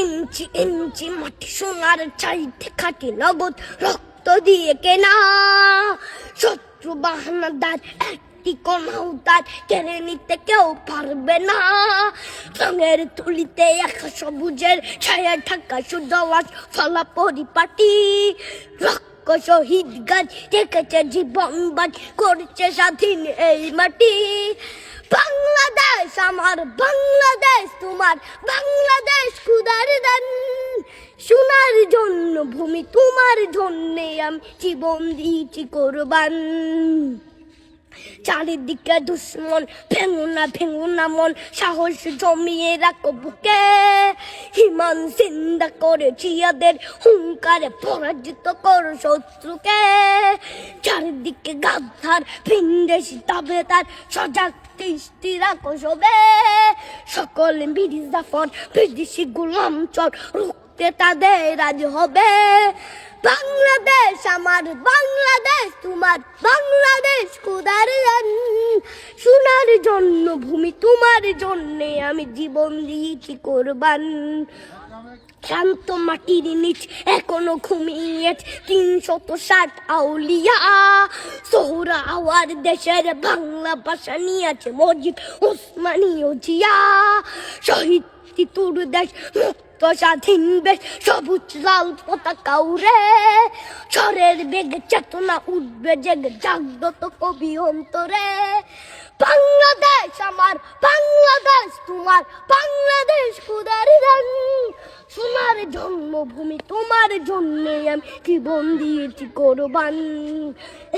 ইঞ্চি ইঞ্চি মাটি সোনার চাইতে খাটি নগদ রক্ত দিয়ে কেনা। শত্রু বাহানাদার একটি কোনাও তার কেড়ে নিতে কেউ পারবে না। রঙের তুলিতে একা সবুজের ছায়া ঢাকা সুজলাস ফলা পরিপাটি। রক্ত শহীদ গাছ রেখেছে জীবন বাজ করছে স্বাধীন এই মাটি। বাংলাদেশ আমার বাংলাদেশ তোমার বাংলাদেশ খুদার দান। সোনার জন্য ভূমি তোমার জন্যে আমি জীবন দিয়েছি কোরবান। চারিদিকে দুশ্মন ভেঙো না মন, সাহস জমিয়ে রাখো বুকে। হিমান চিন্তা করেছি এদের হুঙ্কারে পরাজিত করো শত্রুকে। চারিদিকে গাদ্দার ভিনদেশি তবে তার সজাগ দৃষ্টি রাখো সবে। সকল মির্জাফর বিদেশি গোলাম চর রুখতে তাদের আজ হবে। বাংলাদেশ আমার বাংলাদেশ তোমার বাংলাদেশ খুদার দান। সোনার জন্য ভূমি তোমার জন্যে আমি জীবন দিয়েছি কোরবান। শান্ত মাটির নিচ এখনো ঘুমিয়ে ৩৬০ আউলিয়া। সোহরা আওয়ার দেশের বাংলা ভাষা নিয়েছে মজিদ ওসমানীয় জিয়া। শহীদ তিতুর দেশ মুক্ত স্বাধীন বেশ সবুজ লাল পতাকা উড়ে। ঝড়ের বেগে চেতনা উঠবে জেগে জাগ্রত কবি অন্তরে। বাংলাদেশ আমার বাংলাদেশ তোমার বাংলাদেশ খুদার দান। সোনার জন্মভূমি তোমার জন্যে আমি জীবন দিয়েছি কোরবান।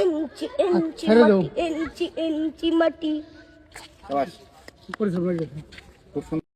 ইঞ্চি ইঞ্চি মাটি ইঞ্চি ইঞ্চি মাটি।